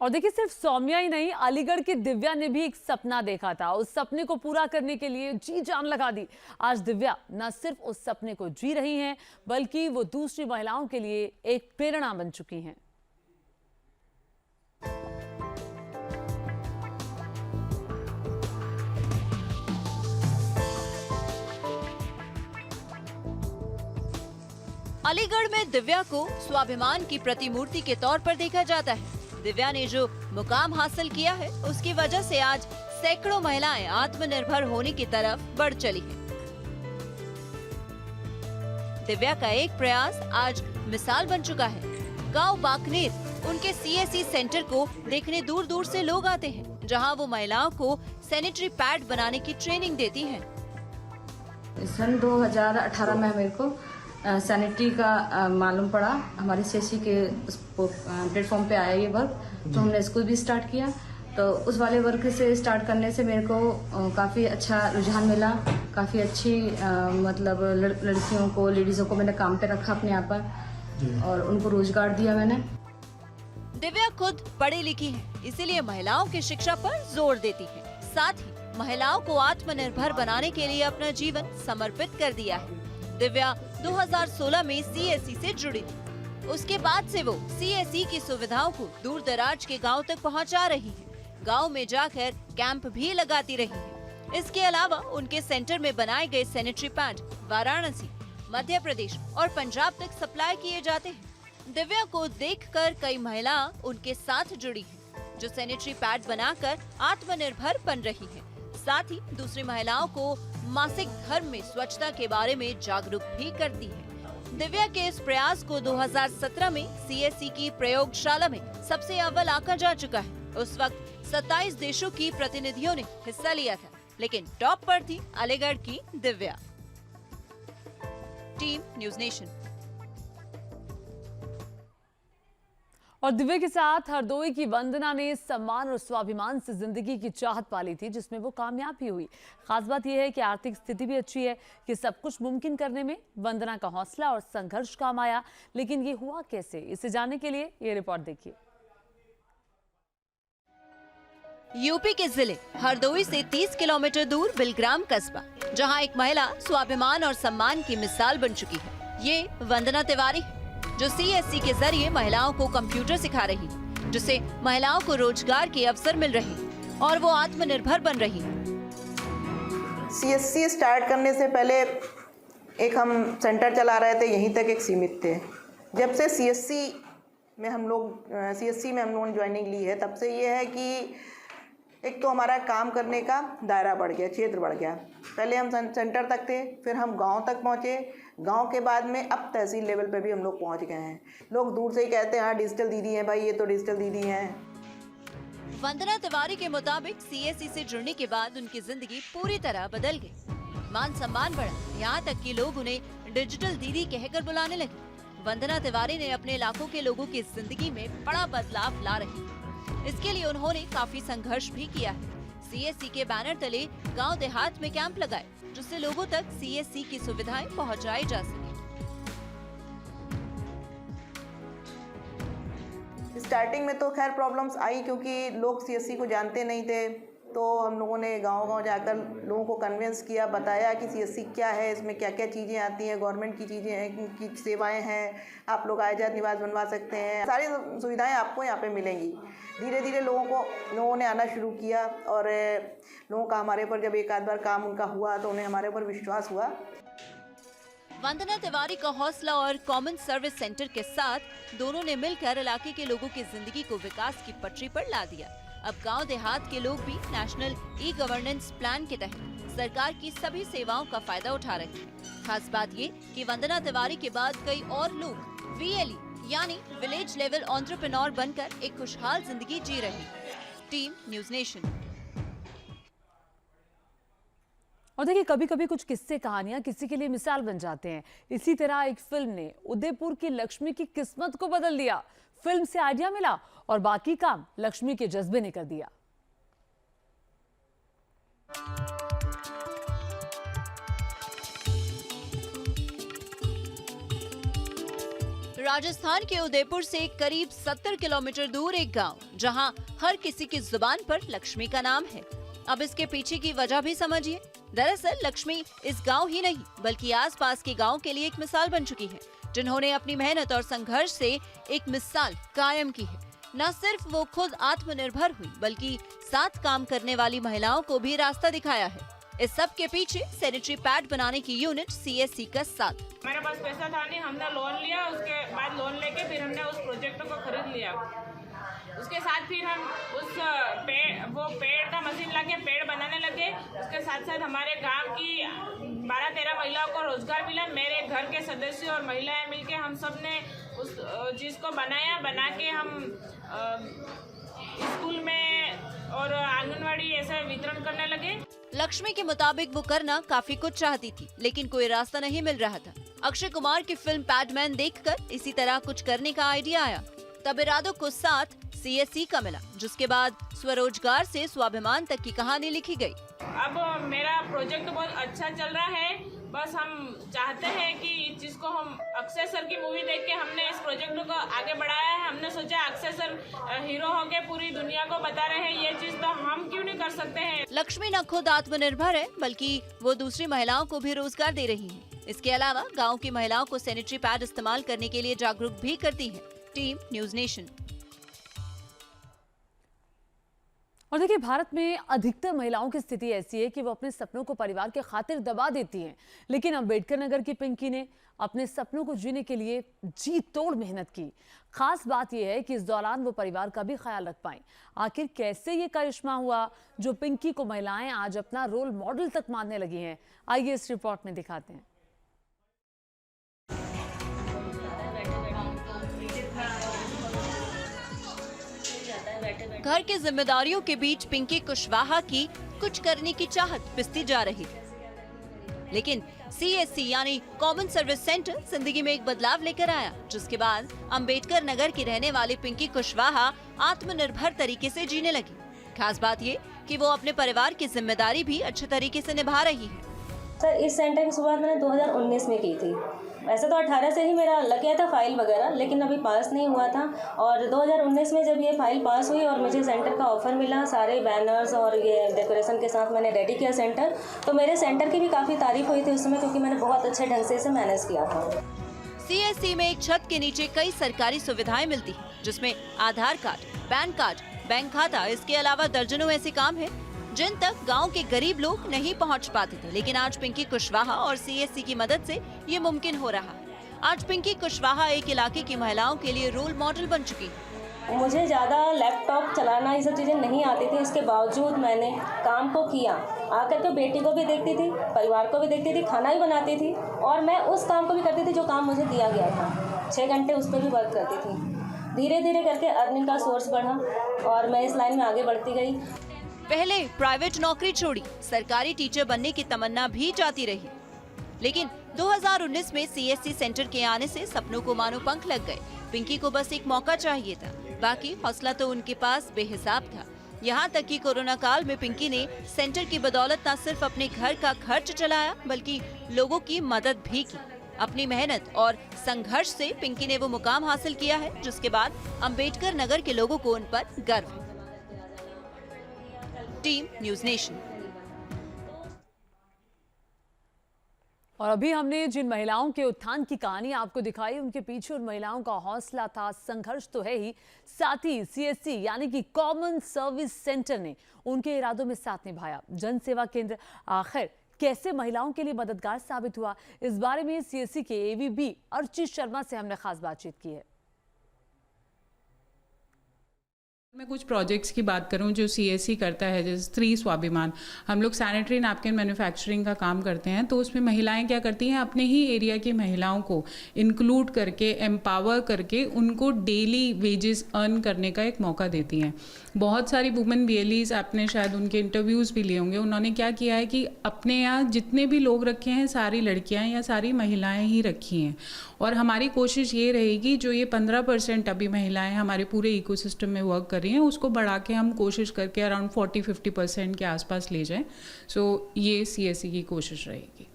और देखिए, सिर्फ सौम्या ही नहीं, अलीगढ़ की दिव्या ने भी एक सपना देखा था। उस सपने को पूरा करने के लिए जी जान लगा दी। आज दिव्या न सिर्फ उस सपने को जी रही हैं, बल्कि वो दूसरी महिलाओं के लिए एक प्रेरणा बन चुकी हैं। अलीगढ़ में दिव्या को स्वाभिमान की प्रतिमूर्ति के तौर पर देखा जाता है। दिव्या ने जो मुकाम हासिल किया है, उसकी वजह से आज सैकड़ों महिलाएं आत्मनिर्भर होने की तरफ बढ़ चली हैं। दिव्या का एक प्रयास आज मिसाल बन चुका है। गांव बाकनेर, उनके सीएससी सेंटर को देखने दूर दूर से लोग आते हैं, जहां वो महिलाओं को सैनिटरी पैड बनाने की ट्रेनिंग देती हैं। सन 2018 में मेरे को सैनिटरी का मालूम पड़ा। हमारे सीएससी के प्लेटफॉर्म पे आया ये वर्क, तो हमने इसको भी स्टार्ट किया। तो उस वाले वर्क से स्टार्ट करने से मेरे को काफ़ी अच्छा रुझान मिला। काफ़ी अच्छी मतलब लड़कियों को, लेडीज़ों को मैंने काम पे रखा अपने यहाँ पर, और उनको रोजगार दिया मैंने। दिव्या खुद पढ़ी लिखी है, इसीलिए महिलाओं की शिक्षा पर जोर देती है। साथ ही महिलाओं को आत्मनिर्भर बनाने के लिए अपना जीवन समर्पित कर दिया है। दिव्या 2016 में सीएससी से जुड़ी थी। उसके बाद से वो सीएससी की सुविधाओं को दूर दराज के गांव तक पहुंचा रही है। गांव में जाकर कैंप भी लगाती रही है। इसके अलावा उनके सेंटर में बनाए गए सैनिटरी पैड वाराणसी, मध्य प्रदेश और पंजाब तक सप्लाई किए जाते हैं। दिव्या को देखकर कई महिला उनके साथ जुड़ी हैं, जो सैनिटरी पैड बनाकर आत्मनिर्भर बन रही है। साथ ही दूसरी महिलाओं को मासिक धर्म में स्वच्छता के बारे में जागरूक भी करती है। दिव्या के इस प्रयास को 2017 में सीएससी की प्रयोगशाला में सबसे अव्वल आंका जा चुका है। उस वक्त 27 देशों की प्रतिनिधियों ने हिस्सा लिया था, लेकिन टॉप पर थी अलीगढ़ की दिव्या। Team news nation. और दिव्या के साथ हरदोई की वंदना ने सम्मान और स्वाभिमान से जिंदगी की चाहत पाली थी, जिसमें वो कामयाब भी हुई। खास बात यह है कि आर्थिक स्थिति भी अच्छी है। कि सब कुछ मुमकिन करने में वंदना का हौसला और संघर्ष काम आया, लेकिन ये हुआ कैसे, इसे जानने के लिए ये रिपोर्ट देखिए। यूपी के जिले हरदोई से 30 किलोमीटर दूर बिलग्राम कस्बा, जहां एक महिला स्वाभिमान और सम्मान की मिसाल बन चुकी है। ये वंदना तिवारी है, जो सीएससी के जरिए महिलाओं को कंप्यूटर सिखा रही है, जिससे महिलाओं को रोजगार के अवसर मिल रहे हैं और वो आत्मनिर्भर बन रही है। सीएससी स्टार्ट करने से पहले एक हम सेंटर चला रहे थे, यहीं तक एक सीमित थे। जब से सीएससी में हम लोगों ने ज्वाइनिंग ली है, तब से ये है कि एक तो हमारा काम करने का दायरा बढ़ गया, क्षेत्र बढ़ गया। पहले हम सेंटर तक थे, फिर हम गांव तक पहुंचे। गांव के बाद में अब तहसील लेवल पे भी हम लोग पहुंच गए हैं। लोग दूर से ही कहते हैं, हाँ डिजिटल दीदी हैं भाई, ये तो डिजिटल दीदी हैं। वंदना तिवारी के मुताबिक सीएससी से जुड़ने के बाद उनकी जिंदगी पूरी तरह बदल गई। मान सम्मान बढ़ा, यहाँ तक कि लोग उन्हें डिजिटल दीदी कहकर बुलाने लगे। वंदना तिवारी ने अपने इलाकों के लोगों की जिंदगी में बड़ा बदलाव ला रही है। इसके लिए उन्होंने काफी संघर्ष भी किया है। सीएससी के बैनर तले गांव देहात में कैंप लगाए, जिससे लोगों तक सीएससी की सुविधाएं पहुंचाई जा सके। स्टार्टिंग में तो खैर प्रॉब्लम्स आई, क्योंकि लोग सीएससी को जानते नहीं थे। तो हम लोगों ने गांव-गांव जाकर लोगों को कन्विंस किया, बताया कि सीएससी क्या है, इसमें क्या क्या चीज़ें आती हैं, गवर्नमेंट की चीज़ें हैं, की सेवाएं हैं, आप लोग आजाद निवास बनवा सकते हैं, सारी सुविधाएं आपको यहाँ पे मिलेंगी। धीरे धीरे लोगों ने आना शुरू किया, और लोगों का हमारे ऊपर जब एक आध बार काम उनका हुआ तो उन्हें हमारे ऊपर विश्वास हुआ। वंदना तिवारी का हौसला और कॉमन सर्विस सेंटर के साथ दोनों ने मिलकर इलाके के लोगों की जिंदगी को विकास की पटरी पर ला दिया। अब गांव देहात के लोग भी नेशनल ई गवर्नेंस प्लान के तहत सरकार की सभी सेवाओं का फायदा उठा रहे हैं। खास बात ये कि वंदना तिवारी के बाद कई और लोग वीएलई यानी विलेज लेवल एंटरप्रेन्योर बनकर एक खुशहाल जिंदगी जी रहे हैं। Team news nation. और देखिए, कभी कभी कुछ किस्से कहानियां किसी के लिए मिसाल बन जाते हैं। इसी तरह एक फिल्म ने उदयपुर की लक्ष्मी की किस्मत को बदल दिया। फिल्म से आइडिया मिला और बाकी काम लक्ष्मी के जज्बे ने कर दिया। राजस्थान के उदयपुर से करीब 70 किलोमीटर दूर एक गांव, जहां हर किसी की जुबान पर लक्ष्मी का नाम है। अब इसके पीछे की वजह भी समझिए। दरअसल लक्ष्मी इस गांव ही नहीं बल्कि आसपास के गांव के लिए एक मिसाल बन चुकी है, जिन्होंने अपनी मेहनत और संघर्ष से एक मिसाल कायम की है। न सिर्फ वो खुद आत्मनिर्भर हुई बल्कि साथ काम करने वाली महिलाओं को भी रास्ता दिखाया है। इस सब के पीछे सैनिटरी पैड बनाने की यूनिट CSC का साथ। हमारे पास पैसा था नहीं, हमने लोन लिया, उसके बाद लोन लेके फिर हमने उस प्रोजेक्ट को खरीद लिया। उसके साथ फिर हम उस पेड़ का मशीन लाके पेड़ बनाने लगे। उसके साथ साथ हमारे गांव की 12-13 महिलाओं को रोजगार मिला। मेरे घर के सदस्य और महिलाएं मिलके हम सब ने उस चीज़ को बना के हम स्कूल में और आंगनवाड़ी ऐसे वितरण करने लगे। लक्ष्मी के मुताबिक वो करना काफी कुछ चाहती थी, लेकिन कोई रास्ता नहीं मिल रहा था। अक्षय कुमार की फिल्म पैडमैन देखकर इसी तरह कुछ करने का आइडिया आया। तब इरादों को साथ CSC का मिला, जिसके बाद स्वरोजगार से स्वाभिमान तक की कहानी लिखी गई। अब मेरा प्रोजेक्ट बहुत अच्छा चल रहा है। बस हम चाहते हैं कि इस चीज़ को हम अक्षय सर की मूवी देख के हमने इस प्रोजेक्ट को आगे बढ़ाया है। हमने सोचा अक्षय सर हीरो होके पूरी दुनिया को बता रहे हैं, ये चीज़ तो हम क्यों नहीं कर सकते हैं। लक्ष्मी न खुद आत्मनिर्भर है बल्कि वो दूसरी महिलाओं को भी रोजगार दे रही है। इसके अलावा गाँव की महिलाओं को सैनिटरी पैड इस्तेमाल करने के लिए जागरूक भी करती है। Team news nation. और देखिए, भारत में अधिकतर महिलाओं की स्थिति ऐसी है कि वो अपने सपनों को परिवार के खातिर दबा देती हैं। लेकिन अम्बेडकर नगर की पिंकी ने अपने सपनों को जीने के लिए जी तोड़ मेहनत की। खास बात यह है कि इस दौरान वो परिवार का भी ख्याल रख पाई। आखिर कैसे ये करिश्मा हुआ जो पिंकी को महिलाएं आज अपना रोल मॉडल तक मानने लगी हैं, आइए इस रिपोर्ट में दिखाते हैं। घर की जिम्मेदारियों के बीच पिंकी कुशवाहा की कुछ करने की चाहत पिसती जा रही है, लेकिन CSC यानी कॉमन सर्विस सेंटर जिंदगी में एक बदलाव लेकर आया, जिसके बाद अम्बेडकर नगर की रहने वाली पिंकी कुशवाहा आत्मनिर्भर तरीके से जीने लगी। खास बात ये कि वो अपने परिवार की जिम्मेदारी भी अच्छे तरीके से निभा रही है। सर, इस सेंटर की शुरुआत मैंने 2019 में की थी। वैसे तो 18 से ही मेरा लग गया था फाइल वगैरह, लेकिन अभी पास नहीं हुआ था। और 2019 में जब ये फाइल पास हुई और मुझे सेंटर का ऑफर मिला, सारे बैनर्स और ये डेकोरेशन के साथ मैंने रेडी किया सेंटर, तो मेरे सेंटर की भी काफ़ी तारीफ हुई थी उस समय, क्योंकि मैंने बहुत अच्छे ढंग से इसे मैनेज किया था। CSC में एक छत के नीचे कई सरकारी सुविधाएं मिलती हैं, जिसमें आधार कार्ड, पैन कार्ड, बैंक खाता, इसके अलावा दर्जनों ऐसे काम हैं जिन तक गांव के गरीब लोग नहीं पहुंच पाते थे। लेकिन आज पिंकी कुशवाहा और CSC की मदद से ये मुमकिन हो रहा है। आज पिंकी कुशवाहा एक इलाके की महिलाओं के लिए रोल मॉडल बन चुकी है। मुझे ज़्यादा लैपटॉप चलाना ये सब चीज़ें नहीं आती थी, इसके बावजूद मैंने काम को किया। आकर के बेटी को भी देखती थी, परिवार को भी देखती थी, खाना भी बनाती थी, और मैं उस काम को भी करती थी जो काम मुझे दिया गया था। 6 घंटे उस पर भी वर्क करती थी। धीरे धीरे करके अर्निंग का सोर्स बढ़ा और मैं इस लाइन में आगे बढ़ती गई। पहले प्राइवेट नौकरी छोड़ी, सरकारी टीचर बनने की तमन्ना भी जाती रही, लेकिन 2019 में CSC सेंटर के आने से सपनों को मानो पंख लग गए। पिंकी को बस एक मौका चाहिए था, बाकी हौसला तो उनके पास बेहिसाब था। यहाँ तक कि कोरोना काल में पिंकी ने सेंटर की बदौलत न सिर्फ अपने घर का खर्च चलाया बल्कि लोगों की मदद भी की। अपनी मेहनत और संघर्ष से पिंकी ने वो मुकाम हासिल किया है जिसके बाद अम्बेडकर नगर के लोगों को उन पर गर्व है। Team news nation. और अभी हमने जिन महिलाओं के उत्थान की कहानी आपको दिखाई, उनके पीछे उन महिलाओं का हौसला था, संघर्ष तो है ही, साथ ही CSC यानी कि कॉमन सर्विस सेंटर ने उनके इरादों में साथ निभाया। जन सेवा केंद्र आखिर कैसे महिलाओं के लिए मददगार साबित हुआ, इस बारे में CSC के AVP अर्चित शर्मा से हमने खास बातचीत की है। मैं कुछ प्रोजेक्ट्स की बात करूं जो CSC करता है, जैसे स्त्री स्वाभिमान। हम लोग सैनिटरी नैपकिन मैन्युफैक्चरिंग का काम करते हैं, तो उसमें महिलाएं क्या करती हैं, अपने ही एरिया की महिलाओं को इंक्लूड करके, एम्पावर करके उनको डेली वेजेस अर्न करने का एक मौका देती हैं। बहुत सारी वुमेन BLEs, आपने शायद उनके इंटरव्यूज़ भी लिए होंगे। उन्होंने क्या किया है कि अपने यहाँ जितने भी लोग रखे हैं सारी लड़कियाँ या सारी महिलाएँ ही रखी हैं। और हमारी कोशिश ये रहेगी जो ये 15% अभी महिलाएं हमारे पूरे इकोसिस्टम में वर्क कर रही हैं, उसको बढ़ा के हम कोशिश करके अराउंड 40-50% के आसपास ले जाएं। सो ये CSC की कोशिश रहेगी।